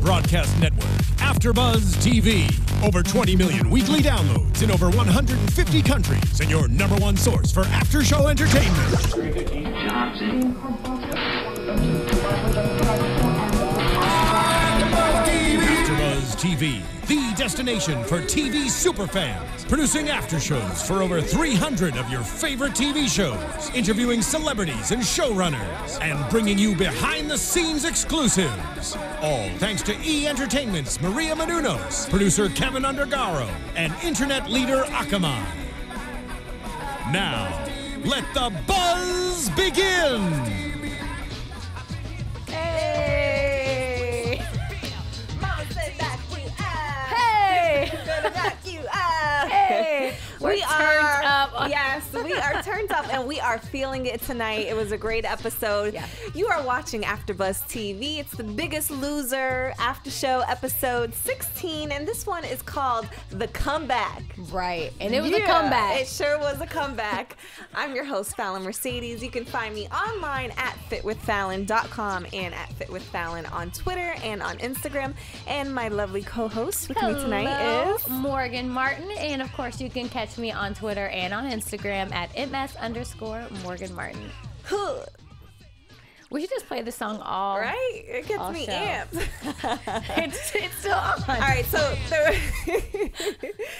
broadcast network, AFTERBUZZ TV. Over 20 million weekly downloads in over 150 countries, and your #1 source for after-show entertainment. AFTERBUZZ TV, the destination for TV superfans. Producing after shows for over 300 of your favorite TV shows. Interviewing celebrities and showrunners. And bringing you behind-the-scenes exclusives. All thanks to E! Entertainment's Maria Menounos, producer Kevin Undergaro, and internet leader Akamai. Now, let the buzz begin! We are turned up. Yes, we are turned up and we are feeling it tonight. It was a great episode. Yeah. You are watching AFTERBUZZ TV. It's the Biggest Loser after show episode 16, and this one is called The Comeback. Right, and it was a comeback. It sure was a comeback. I'm your host, Fallon Mercedes. You can find me online at fitwithfallon.com and at fitwithfallon on Twitter and on Instagram. And my lovely co-host with me tonight is Morgan Martin, and of course you can catch me on Twitter and on Instagram at ms_Morgan Martin. We should just play the song all right. It gets me amped. it's still on. All right, so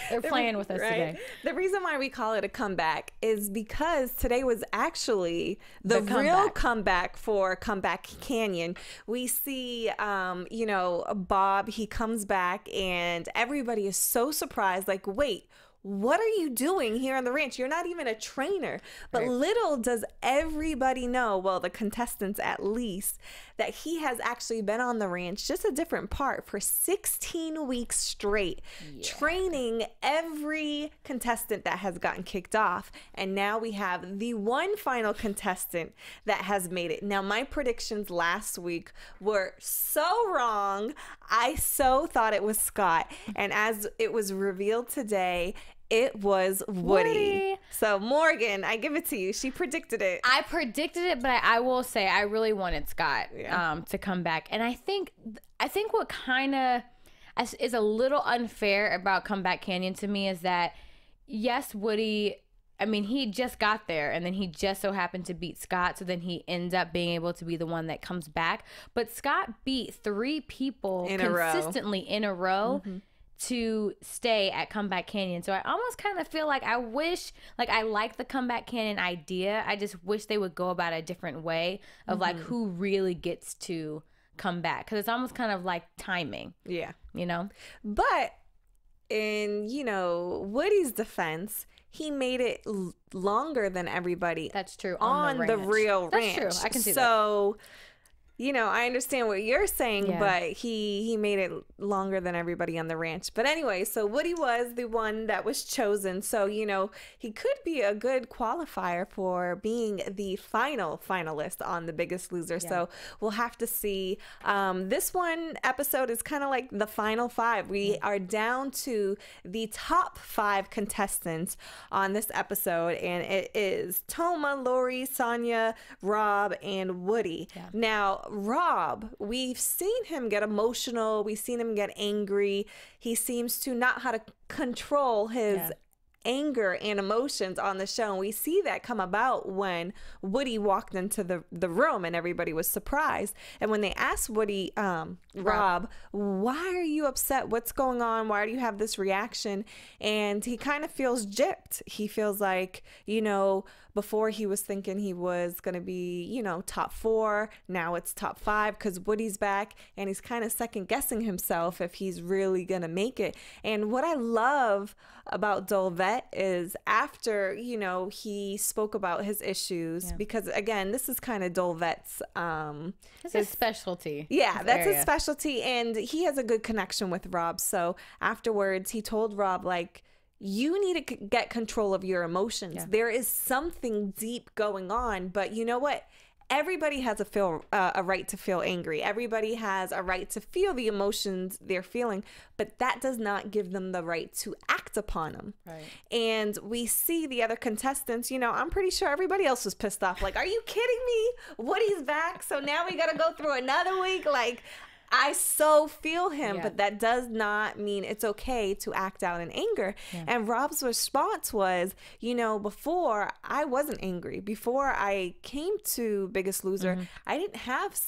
they're playing with us today. The reason why we call it a comeback is because today was actually the real comeback for Comeback Canyon. We see, you know, Bob. He comes back, and everybody is so surprised. Like, wait. What are you doing here on the ranch? You're not even a trainer. But little does everybody know, well, the contestants at least, that he has actually been on the ranch, just a different part, for 16 weeks straight, training every contestant that has gotten kicked off. And now we have the one final contestant that has made it. Now, my predictions last week were so wrong. I so thought it was Scott. And as it was revealed today, it was Woody. So Morgan, I give it to you. She predicted it. I predicted it, but I will say I really wanted Scott to come back. And I think what kind of is a little unfair about Comeback Canyon to me is that, yes, Woody, I mean, he just got there and then he just so happened to beat Scott. So then he ends up being able to be the one that comes back. But Scott beat 3 people consistently in a row. To stay at Comeback Canyon. So I almost kind of feel like I wish, like, I like the Comeback Canyon idea. I just wish they would go about a different way of like who really gets to come back, because it's almost kind of like timing. Yeah, you know. But in, you know, Woody's defense, he made it longer than everybody. That's true. On the real ranch. That's true. I can see that. So, you know, I understand what you're saying, but he made it longer than everybody on the ranch. But anyway, so Woody was the one that was chosen. So, you know, he could be a good qualifier for being the final finalist on The Biggest Loser. Yeah. So we'll have to see. This one episode is kind of like the final 5. We are down to the top 5 contestants on this episode. And it is Toma, Lori, Sonia, Rob, and Woody. Yeah. Now, Rob, we've seen him get emotional. We've seen him get angry. He seems to not how to control his anger and emotions on the show. And we see that come about when Woody walked into the room and everybody was surprised. And when they asked Woody, Rob, why are you upset? What's going on? Why do you have this reaction? And he kind of feels gypped. He feels like, you know, before he was thinking he was going to be, you know, top 4. Now it's top 5 because Woody's back, and he's kind of second guessing himself if he's really going to make it. And what I love about Dolvett is after, you know, he spoke about his issues, because again, this is kind of Dolvett's his specialty. Yeah, that's his specialty, and he has a good connection with Rob. So afterwards, he told Rob, like, you need to get control of your emotions. Yeah. There is something deep going on, but you know what? Everybody has a right to feel angry. Everybody has a right to feel the emotions they're feeling, but that does not give them the right to act upon them. Right. And we see the other contestants, you know, I'm pretty sure everybody else was pissed off. Like, are you kidding me? Woody's back, so now we got to go through another week? Like, I so feel him, but that does not mean it's okay to act out in anger. And Rob's response was, you know, before I wasn't angry. Before I came to Biggest Loser, I didn't have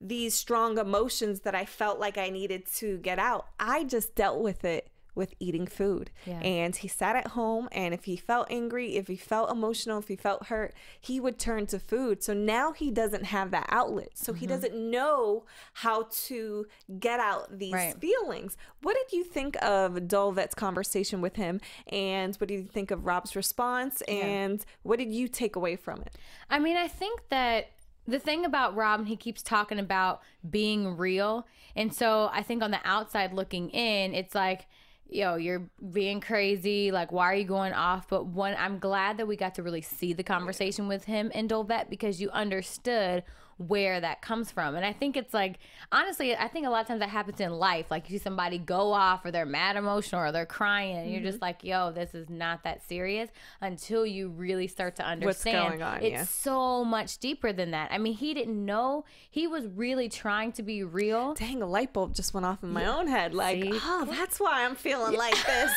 these strong emotions that I felt like I needed to get out. I just dealt with it with eating food. And he sat at home, and if he felt angry, if he felt emotional, if he felt hurt, he would turn to food. So now he doesn't have that outlet. So he doesn't know how to get out these feelings. What did you think of Dolvett's conversation with him? And what did you think of Rob's response? And what did you take away from it? I mean, I think that the thing about Rob, he keeps talking about being real. And so I think on the outside looking in, it's like, yo, you're being crazy. Like, why are you going off? But I'm glad that we got to really see the conversation with him and Dolvett, because you understood where that comes from. And I think it's like, honestly, I think a lot of times that happens in life. Like, you see somebody go off, or they're mad emotional, or they're crying, and you're just like, yo, this is not that serious, until you really start to understand what's going on. It's so much deeper than that. I mean, he didn't know. He was really trying to be real. Dang, a light bulb just went off in my own head. Like, oh, that's why I'm feeling like this.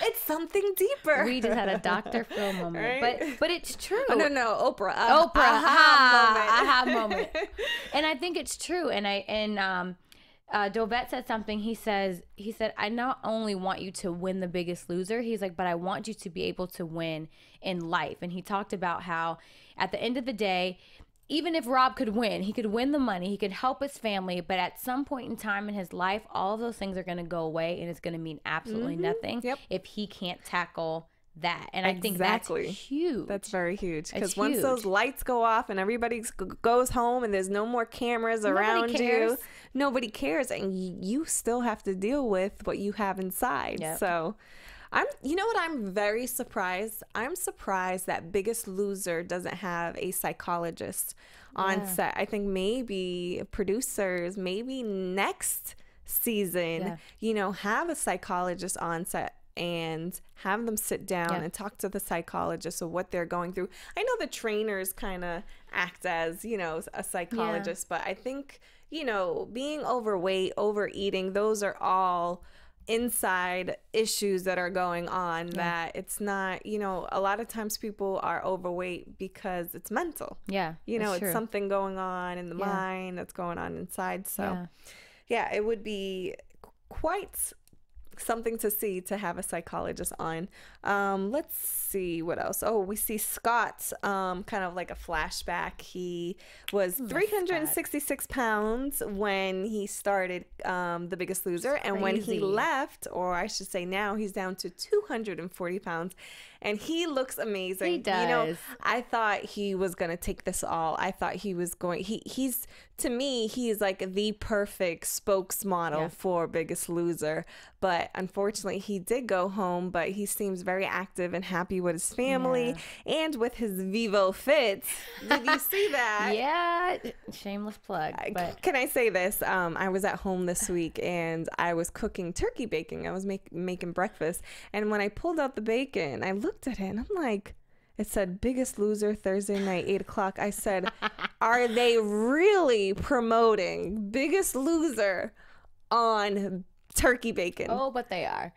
It's something deeper. We just had a Dr. Phil moment. Right? But it's true. Oh, no, Oprah. Aha moment. And I think it's true. And Dolvett said something. He said, I not only want you to win the Biggest Loser, he's like, but I want you to be able to win in life. And he talked about how at the end of the day, even if Rob could win, he could win the money, he could help his family, but at some point in time in his life, all of those things are going to go away, and it's going to mean absolutely nothing if he can't tackle that. And I think that's huge. That's very huge, because once those lights go off and everybody goes home and there's no more cameras around you, nobody cares, and you still have to deal with what you have inside. So you know what, I'm very surprised. I'm surprised that Biggest Loser doesn't have a psychologist on set. I think maybe producers, maybe next season, you know, have a psychologist on set and have them sit down and talk to the psychologist of what they're going through. I know the trainers kind of act as, you know, a psychologist, but I think, you know, being overweight, overeating, those are all inside issues that are going on that it's not, you know, a lot of times people are overweight because it's mental. You know, it's something going on in the mind that's going on inside. So yeah, it would be quite something to see to have a psychologist on. Let's see what else. Oh, we see Scott, kind of like a flashback. He was 366 pounds when he started The Biggest Loser, and when he left, or I should say now, he's down to 240 pounds, and he looks amazing. He does. You know, I thought he was gonna take this all. I thought he was going. He's to me, he's like the perfect spokesmodel for Biggest Loser. But unfortunately, he did go home. But he seems very active and happy with his family and with his Vivo Fits. Did you see that? Yeah, shameless plug. But can I say this? I was at home this week and I was cooking turkey bacon. I was making breakfast, and when I pulled out the bacon, I looked at it and I'm like, it said Biggest Loser Thursday night, 8 o'clock. I said, are they really promoting Biggest Loser on turkey bacon? Oh, but they are.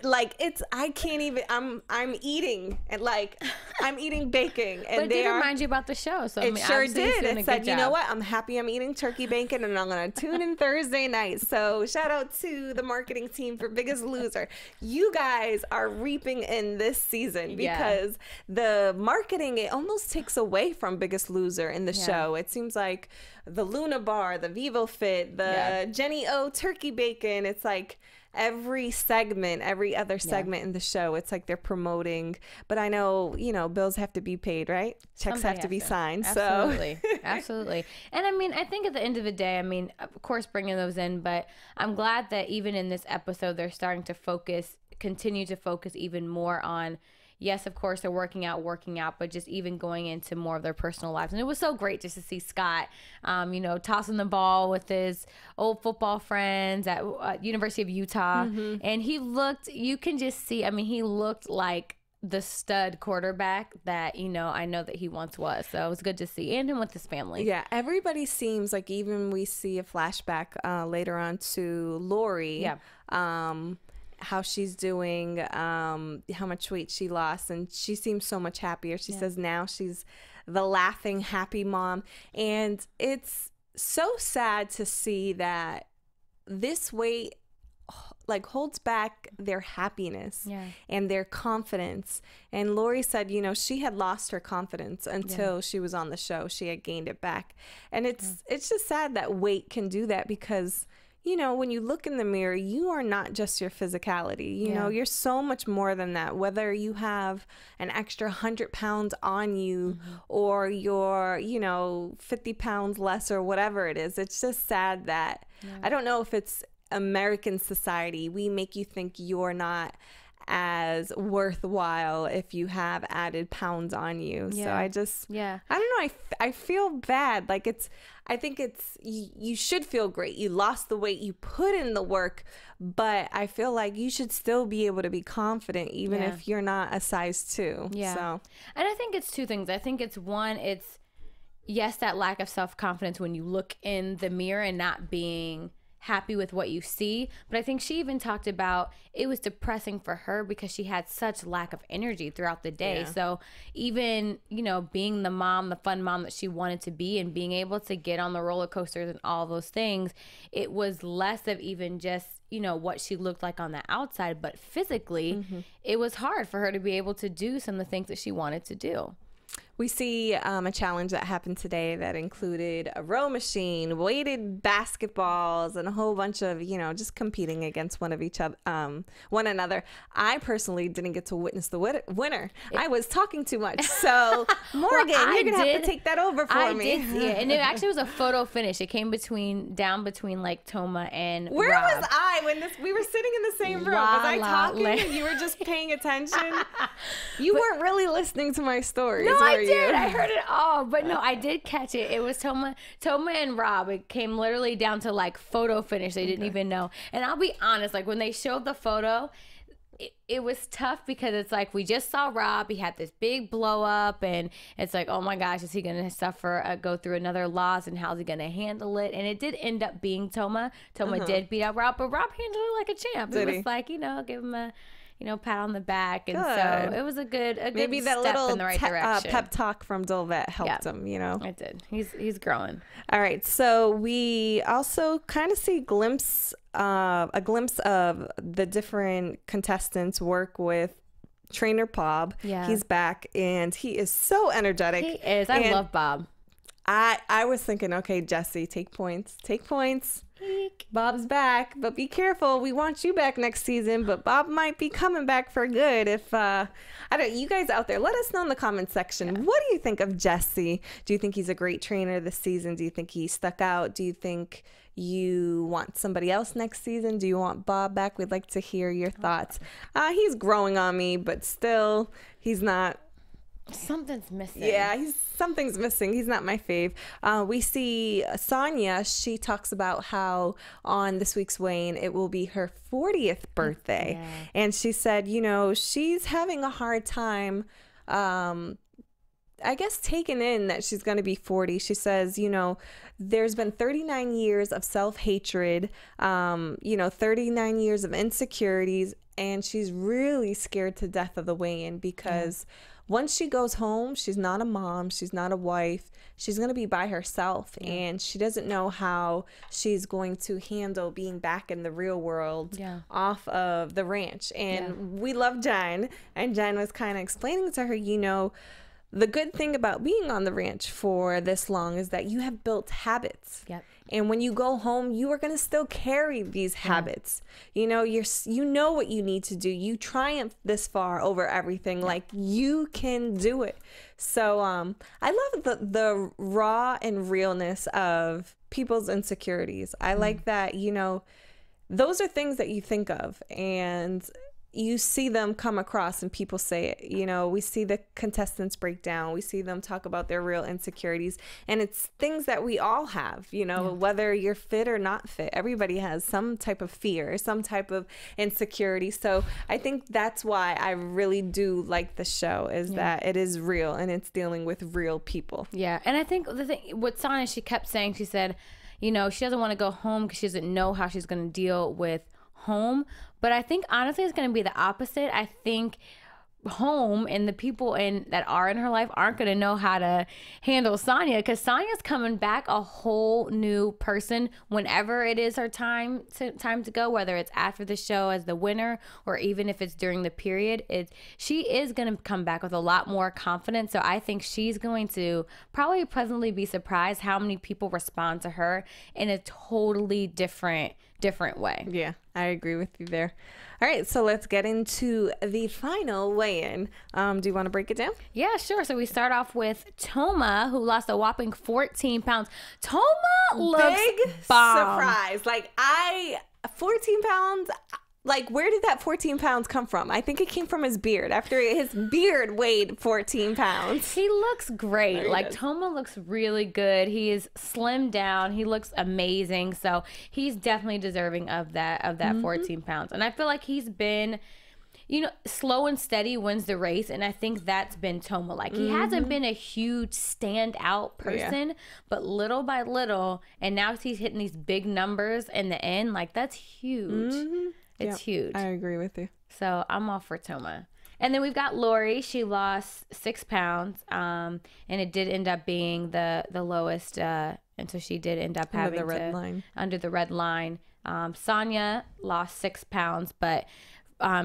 Like, it's, I can't even, I'm eating, and like, I'm eating bacon. And but it did remind you about the show. So it sure did. It said, you know what? I'm happy I'm eating turkey bacon, and I'm going to tune in Thursday night. So shout out to the marketing team for Biggest Loser. You guys are reaping in this season, because the marketing, it almost takes away from Biggest Loser in the show. It seems like the Luna Bar, the Vivo Fit, the Jenny O turkey bacon, it's like every segment, every other segment in the show, it's like they're promoting. But I know, you know, bills have to be paid, right? Checks have to be signed. Absolutely. So Absolutely. And I mean, I think at the end of the day, I mean, of course, bringing those in, but I'm glad that even in this episode, they're starting to continue to focus even more on, yes, of course, they're working out, but just even going into more of their personal lives. And it was so great just to see Scott, you know, tossing the ball with his old football friends at University of Utah. And he looked, you can just see, I mean, he looked like the stud quarterback that, you know, I know that he once was. So it was good to see, and him with his family. Yeah, everybody seems like, even we see a flashback later on to Lori, how she's doing, how much weight she lost, and she seems so much happier. She says now she's the laughing, happy mom, and it's so sad to see that this weight like holds back their happiness and their confidence. And Lori said, you know, she had lost her confidence until she was on the show. She had gained it back. And it's just sad that weight can do that, because, you know, when you look in the mirror, you are not just your physicality. You know, you're so much more than that. Whether you have an extra 100 pounds on you or you're, you know, 50 pounds less or whatever it is. It's just sad that, I don't know if it's American society, we make you think you're not as worthwhile if you have added pounds on you. So I just, I don't know. I feel bad. Like I think it's, you should feel great. You lost the weight, you put in the work, but I feel like you should still be able to be confident even if you're not a size 2. Yeah. So, and I think it's two things. I think it's one, it's yes, that lack of self-confidence when you look in the mirror and not being happy with what you see. But I think she even talked about it was depressing for her because she had such lack of energy throughout the day. So even, you know, being the mom, the fun mom that she wanted to be, and being able to get on the roller coasters and all those things, it was less of even just, you know, what she looked like on the outside, but physically it was hard for her to be able to do some of the things that she wanted to do. We see a challenge that happened today that included a row machine, weighted basketballs, and a whole bunch of, you know, just competing against one another. I personally didn't get to witness the winner. I was talking too much. So, Morgan, you're going to have to take that over for me. I did see it. And it actually was a photo finish. It came down between like Toma and Where Rob. was I when we were sitting in the same room? Was I talking and you were just paying attention? You weren't really listening to my stories, No, were I you? did. I heard it all, but no, I did catch it. It was Toma and Rob. It came literally down to like photo finish. They didn't even know. And I'll be honest, like when they showed the photo, it was tough because it's like we just saw Rob. He had this big blow up, and it's like, oh my gosh, is he going to go through another loss, and how's he going to handle it? And it did end up being Toma. Toma did beat out Rob, but Rob handled it like a champ. It was like, you know, give him a, you know, pat on the back. And so it was a good Maybe that step little in the right direction. pep talk from Dolvett helped him, you know. It did. He's growing. All right. So we also kind of see a glimpse of the different contestants work with trainer Bob. Yeah. He's back and he is so energetic. He is. I love Bob. I was thinking, okay, Jessie, take points. Take points. Bob's back, but be careful. We want you back next season, but Bob might be coming back for good. If you guys out there, let us know in the comment section. Yeah. What do you think of Jessie? Do you think he's a great trainer this season? Do you think he stuck out? Do you think you want somebody else next season? Do you want Bob back? We'd like to hear your thoughts. He's growing on me, but still, he's not. Something's missing. Yeah, something's missing. He's not my fave. We see Sonia. She talks about how on this week's weighing, it will be her 40th birthday. Yeah. And she said, you know, she's having a hard time, I guess, taking in that she's going to be 40. She says, you know, there's been 39 years of self-hatred, 39 years of insecurities, and she's really scared to death of the weigh-in because once she goes home, she's not a mom, she's not a wife, she's going to be by herself, and she doesn't know how she's going to handle being back in the real world off of the ranch. And we love Jen, and Jen was kind of explaining to her, you know, the good thing about being on the ranch for this long is that you have built habits. Yep. And when you go home, you are going to still carry these habits. You know, you know what you need to do. You triumph this far over everything. Like, you can do it. So I love the raw and realness of people's insecurities. I like that, you know, those are things that you think of. And you see them come across and people say it. You know, we see the contestants break down. We see them talk about their real insecurities. And it's things that we all have, you know, whether you're fit or not fit. Everybody has some type of fear, some type of insecurity. So I think that's why I really do like the show, is that it is real and it's dealing with real people. Yeah. And I think the thing with Sonia, she kept saying, she said, you know, she doesn't want to go home because she doesn't know how she's going to deal with home. But I think honestly it's going to be the opposite. I think home and the people that are in her life aren't going to know how to handle Sonia, because Sonia's coming back a whole new person whenever it is her time to go, whether it's after the show as the winner or even if it's during the period. She is going to come back with a lot more confidence. So I think she's going to probably pleasantly be surprised how many people respond to her in a totally different way. Yeah, I agree with you there. All right, so let's get into the final weigh-in. Do you want to break it down? Yeah, sure. So we start off with Toma, who lost a whopping 14 pounds. Toma looks big bomb. Surprise. Like 14 pounds. Like, where did that 14 pounds come from? I think it came from his beard. After his beard weighed 14 pounds. He looks great. Like, Toma looks really good. He is slimmed down. He looks amazing. So he's definitely deserving of that 14 pounds. And I feel like he's been, you know, slow and steady wins the race. And I think that's been Toma. Like, he hasn't been a huge standout person, but little by little, and now he's hitting these big numbers in the end. Like, that's huge. It's huge. I agree with you. So I'm all for Toma. And then we've got Lori. She lost 6 pounds, and it did end up being the lowest, and so she did end up having under the red line. Sonia lost 6 pounds, but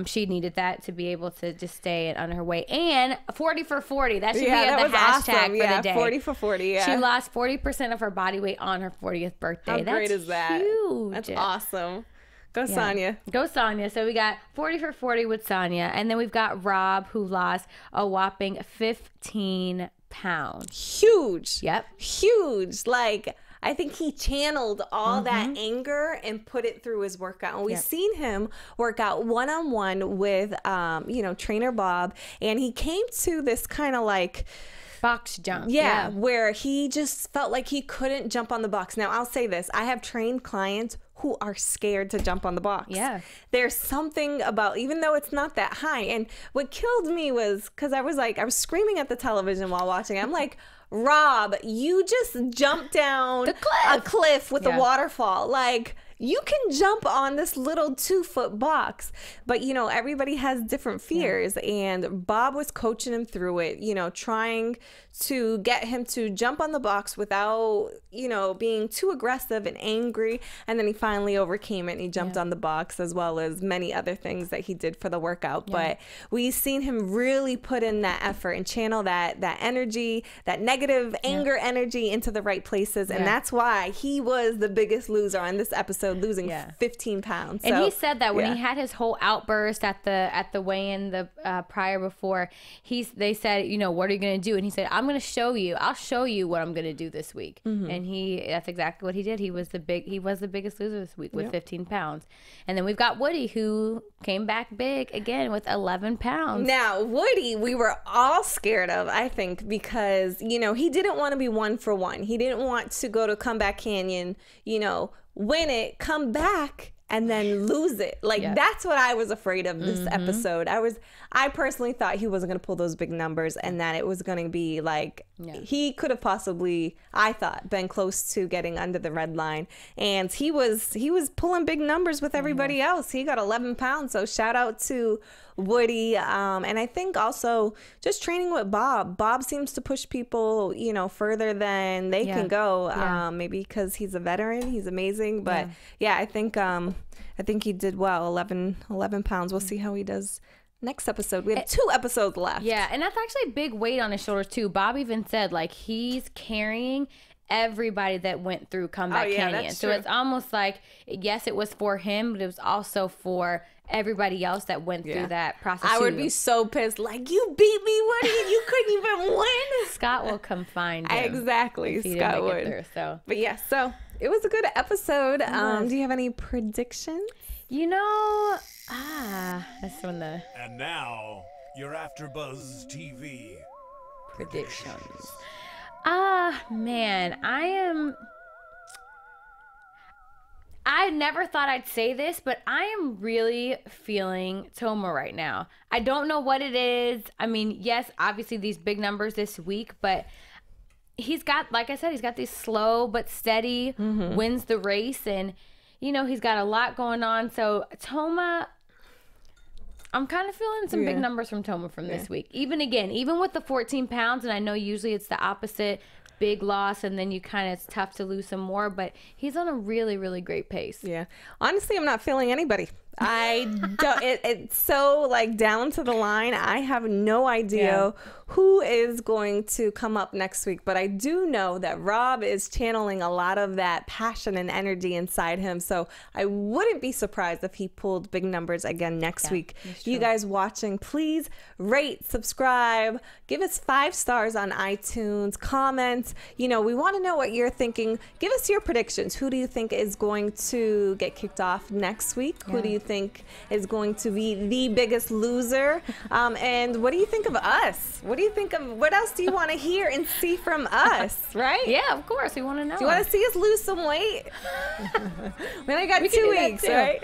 she needed that to be able to just stay under her weight. And 40 for 40. That should be the hashtag for the day. 40 for 40, yeah. She lost 40% of her body weight on her 40th birthday. How great is that? Huge. That's awesome. Go Sonia. Go Sonia. So we got 40 for 40 with Sonia. And then we've got Rob, who lost a whopping 15 pounds. Huge. Yep. Huge. Like, I think he channeled all that anger and put it through his workout. And we've seen him work out one-on-one with, trainer Bob. And he came to this kind of like box jump. Yeah, where he just felt like he couldn't jump on the box. Now, I'll say this. I have trained clients who are scared to jump on the box. Yeah. There's something about, even though it's not that high. And what killed me was, because I was screaming at the television while watching. I'm like, Rob, you just jumped down a cliff with a waterfall. Like, you can jump on this little 2-foot box, but you know, everybody has different fears. And Bob was coaching him through it, you know, trying to get him to jump on the box without, you know, being too aggressive and angry. And then he finally overcame it and he jumped on the box, as well as many other things that he did for the workout. But we've seen him really put in that effort and channel that energy, that negative anger energy into the right places. And that's why he was the biggest loser on this episode, losing 15 pounds. And he said that when he had his whole outburst at the weigh-in the prior before, they said, you know, what are you going to do? And he said, I'll show you what I'm going to do this week. And that's exactly what he did. He was the biggest loser this week with 15 pounds. And then we've got Woody, who came back big again with 11 pounds. Now, Woody, we were all scared of, I think, because, you know, he didn't want to be 1 for 1. He didn't want to go to Comeback Canyon, you know, win it, come back, and then lose it. Like, that's what I was afraid of this episode. I personally thought he wasn't going to pull those big numbers, and that it was going to be like, he could have possibly, I thought, been close to getting under the red line. And he was pulling big numbers with everybody else. He got 11 pounds. So shout out to Woody. And I think also just training with Bob. Bob seems to push people, you know, further than they can go. Maybe because he's a veteran. He's amazing. But I think he did well. 11 pounds. We'll see how he does next episode. We have 2 episodes left. Yeah, and that's actually a big weight on his shoulders too. Bob even said, like, he's carrying everybody that went through Comeback Canyon. So it's almost like, yes, it was for him, but it was also for everybody else that went through that process. I would be so pissed. Like, you beat me, Woody, and you couldn't even win. Scott will come find him. Exactly, Scott would. But yes, so it was a good episode. Do you have any predictions? You know, that's when the And now, your AfterBuzz TV predictions. Man, I never thought I'd say this, but I am really feeling Toma right now. I don't know what it is. I mean, yes, obviously these big numbers this week, but he's got, like I said, he's got these slow but steady wins the race, and you know, he's got a lot going on. So Toma, I'm kind of feeling some big numbers from Toma from this week. Even with the 14 pounds, and I know usually it's the opposite, big loss, and then it's tough to lose some more, but he's on a really, really great pace. Yeah. Honestly, I'm not feeling anybody. I don't, it's so like down to the line. I have no idea who is going to come up next week, but I do know that Rob is channeling a lot of that passion and energy inside him. So I wouldn't be surprised if he pulled big numbers again next week. You guys watching, please rate, subscribe, give us 5 stars on iTunes, comment. You know, we want to know what you're thinking. Give us your predictions. Who do you think is going to get kicked off next week? Who do you think is going to be the biggest loser? And what do you think of us? What do you think of, what else do you want to hear and see from us, right? Yeah, of course. We want to know. Do you want to see us lose some weight? We only got 2 weeks, right?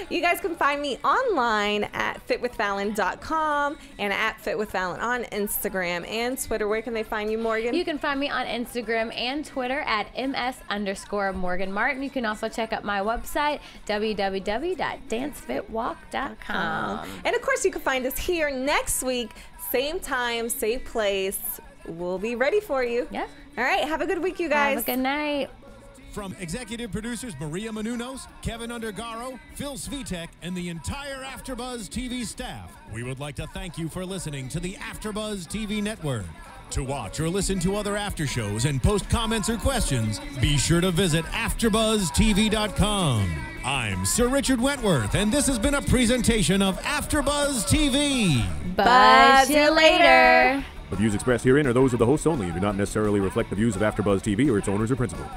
You guys can find me online at fitwithfallon.com and at fitwithfallon on Instagram and Twitter. Where can they find you, Morgan? You can find me on Instagram and Twitter at ms_Morgan Martin. You can also check out my website, www.dancefitwalk.com. And of course, you can find us here next week, same time, same place. We'll be ready for you. Yeah. All right. Have a good week, you guys. Have a good night. From executive producers Maria Menounos, Kevin Undergaro, Phil Svitek, and the entire AfterBuzz TV staff, we would like to thank you for listening to the AfterBuzz TV network. To watch or listen to other after shows and post comments or questions, be sure to visit AfterBuzzTV.com. I'm Sir Richard Wentworth, and this has been a presentation of AfterBuzz TV. Buzz you later. The views expressed herein are those of the hosts only and do not necessarily reflect the views of AfterBuzz TV or its owners or principals.